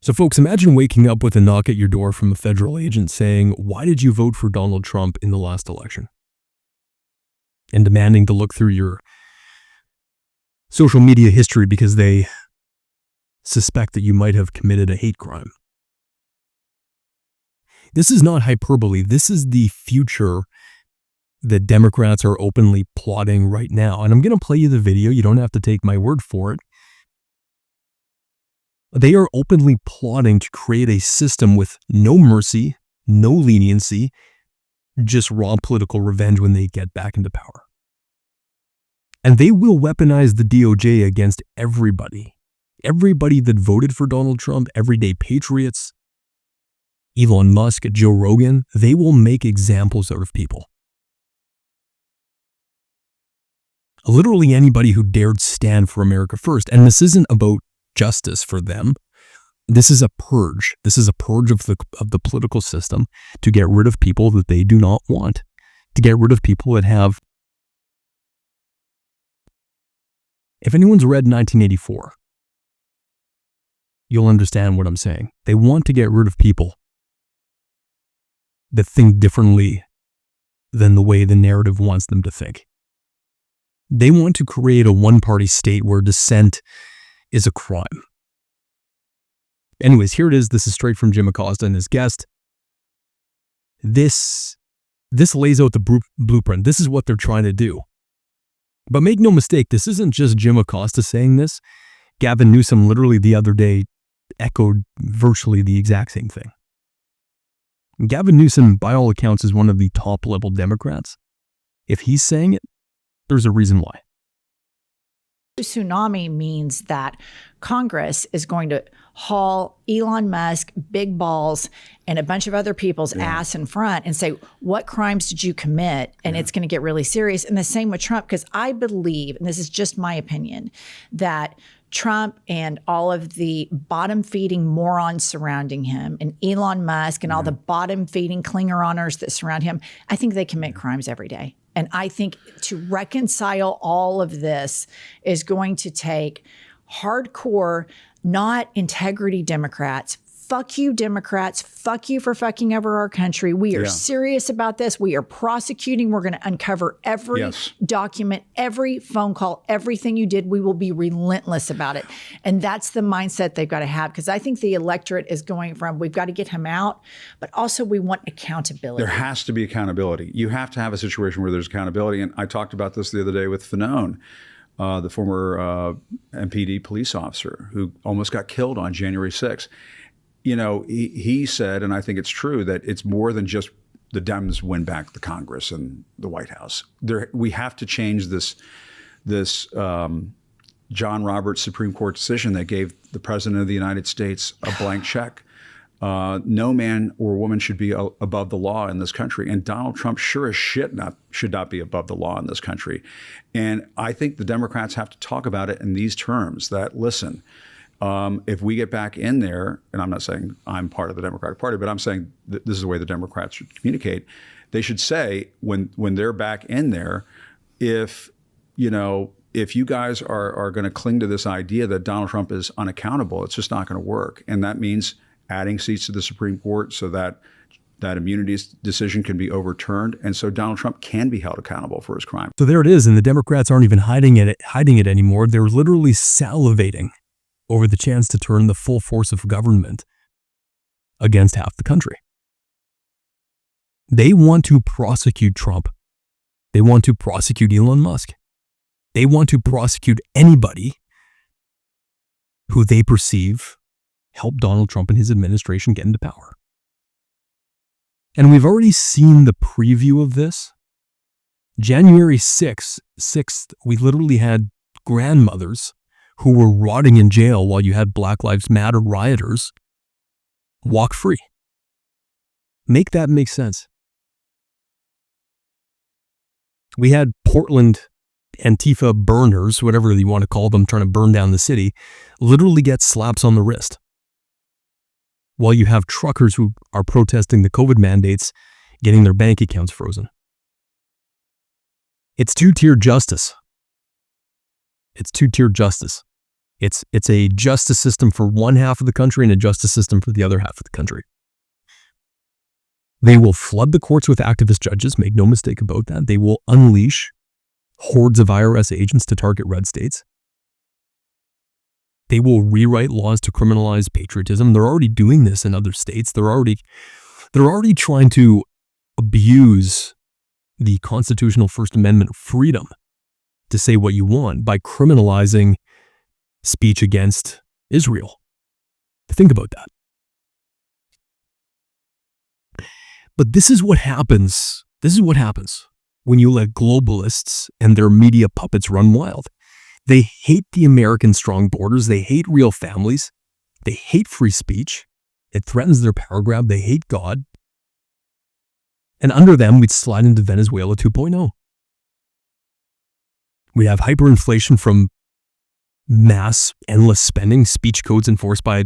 So folks, imagine waking up with a knock at your door from a federal agent saying, "Why did you vote for Donald Trump in the last election?" And demanding to look through your social media history because they suspect that you might have committed a hate crime. This is not hyperbole. This is the future that Democrats are openly plotting right now. And I'm going to play you the video. You don't have to take my word for it. They are openly plotting to create a system with no mercy, no leniency, just raw political revenge when they get back into power. And they will weaponize the DOJ against everybody. Everybody that voted for Donald Trump, everyday patriots, Elon Musk, Joe Rogan, they will make examples out of people. Literally anybody who dared stand for America first. And this isn't about justice for them. This is a purge. This is a purge of the political system to get rid of people that they do not want, to get rid of people that have. If anyone's read 1984, you'll understand what I'm saying. They want to get rid of people that think differently than the way the narrative wants them to think. They want to create a one-party state where dissent is a crime. Anyways, here it is. This is straight from Jim Acosta and his guest. This lays out the blueprint. This is what they're trying to do. But make no mistake, this isn't just Jim Acosta saying this. Gavin Newsom literally the other day echoed virtually the exact same thing. Gavin Newsom, by all accounts, is one of the top-level Democrats. If he's saying it, there's a reason why. Tsunami means that Congress is going to haul Elon Musk, big balls, and a bunch of other people's ass in front and say, what crimes did you commit? And it's going to get really serious. And the same with Trump, because I believe, and this is just my opinion, that Trump and all of the bottom-feeding morons surrounding him and Elon Musk and all the bottom-feeding Klingeroners that surround him, I think they commit crimes every day. And I think to reconcile all of this is going to take hardcore, not integrity Democrats. Fuck you, Democrats. Fuck you for fucking over our country. We are serious about this. We are prosecuting. We're going to uncover every document, every phone call, everything you did. We will be relentless about it. And that's the mindset they've got to have, because I think the electorate is going from, we've got to get him out, but also we want accountability. There has to be accountability. You have to have a situation where there's accountability. And I talked about this the other day with Fanone, the former MPD police officer who almost got killed on January 6th. You know, he said, and I think it's true, that it's more than just the Dems win back the Congress and the White House. We have to change this John Roberts Supreme Court decision that gave the President of the United States a blank check. No man or woman should be above the law in this country. And Donald Trump sure as shit should not be above the law in this country. And I think the Democrats have to talk about it in these terms, that, listen, if we get back in there, and I'm not saying I'm part of the Democratic Party, but I'm saying that this is the way the Democrats should communicate. They should say when they're back in there, if you guys are going to cling to this idea that Donald Trump is unaccountable, it's just not going to work. And that means adding seats to the Supreme Court so that immunity decision can be overturned, and so Donald Trump can be held accountable for his crime. So there it is, and the Democrats aren't even hiding it anymore. They're literally salivating over the chance to turn the full force of government against half the country. They want to prosecute Trump. They want to prosecute Elon Musk. They want to prosecute anybody who they perceive helped Donald Trump and his administration get into power. And we've already seen the preview of this. January 6th, we literally had grandmothers who were rotting in jail while you had Black Lives Matter rioters walk free. Make that make sense. We had Portland Antifa burners, whatever you want to call them, trying to burn down the city, literally get slaps on the wrist, while you have truckers who are protesting the COVID mandates getting their bank accounts frozen. It's two-tier justice. It's two-tier justice. It's a justice system for one half of the country and a justice system for the other half of the country. They will flood the courts with activist judges, make no mistake about that. They will unleash hordes of IRS agents to target red states. They will rewrite laws to criminalize patriotism. They're already doing this in other states. They're already trying to abuse the constitutional First Amendment freedom to say what you want by criminalizing speech against Israel. Think about that. But this is what happens. This is what happens when you let globalists and their media puppets run wild. They hate the American strong borders. They hate real families. They hate free speech. It threatens their power grab. They hate God. And under them, we'd slide into Venezuela 2.0. We have hyperinflation from mass, endless spending, speech codes enforced by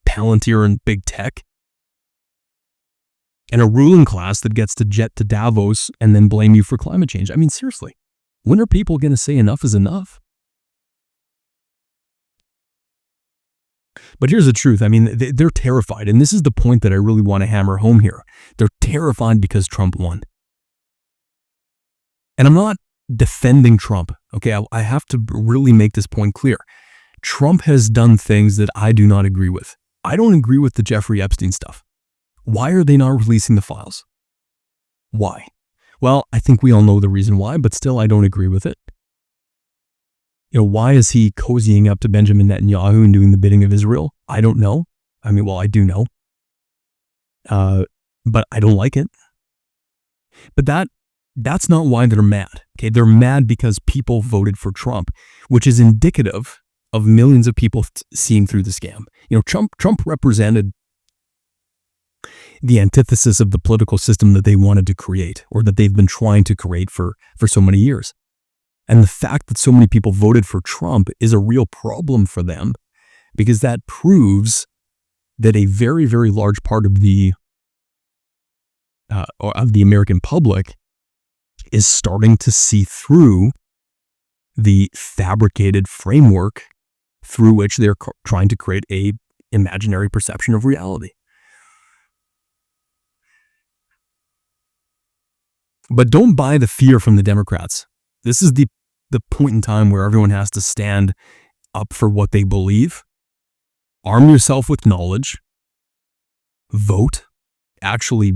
Palantir and big tech, and a ruling class that gets to jet to Davos and then blame you for climate change. I mean, seriously, when are people going to say enough is enough? But here's the truth. I mean, they're terrified. And this is the point that I really want to hammer home here. They're terrified because Trump won. And I'm not defending Trump. Okay, I have to really make this point clear. Trump has done things that I do not agree with. I don't agree with the Jeffrey Epstein stuff. Why are they not releasing the files? Why? Well, I think we all know the reason why, but still I don't agree with it. You know, why is he cozying up to Benjamin Netanyahu and doing the bidding of Israel? I don't know. I mean, well, I do know. But I don't like it. But that's not why they're mad. Okay, they're mad because people voted for Trump, which is indicative of millions of people seeing through the scam. You know, Trump represented the antithesis of the political system that they wanted to create, or that they've been trying to create for so many years. And the fact that so many people voted for Trump is a real problem for them, because that proves that a very, very large part of the American public is starting to see through the fabricated framework through which they're trying to create a imaginary perception of reality. But don't buy the fear from the Democrats. This is the point in time where everyone has to stand up for what they believe. Arm yourself with knowledge. Vote. Actually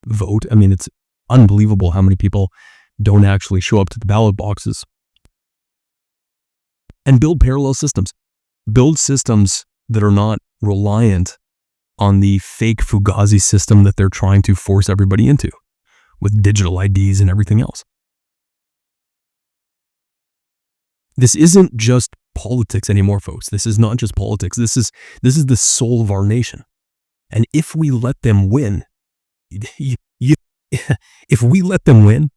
vote. I mean, it's unbelievable how many people don't actually show up to the ballot boxes. And build parallel systems. Build systems that are not reliant on the fake Fugazi system that they're trying to force everybody into, with digital IDs and everything else. This isn't just politics anymore, folks. This is not just politics. This is the soul of our nation. And if we let them win, if we let them win,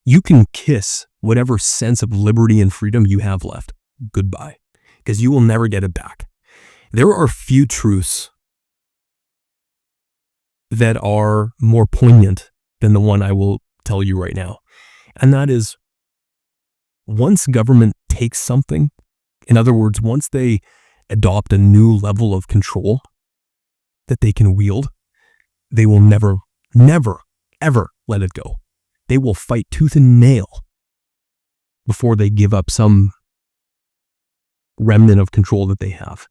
you can kiss whatever sense of liberty and freedom you have left goodbye, because you will never get it back. There are few truths that are more poignant than the one I will tell you right now. And that is, once government takes something, in other words, once they adopt a new level of control that they can wield, they will never, ever let it go. They will fight tooth and nail before they give up some remnant of control that they have.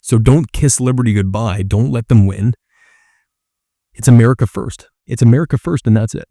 So don't kiss liberty goodbye. Don't let them win. It's America first. It's America first, and that's it.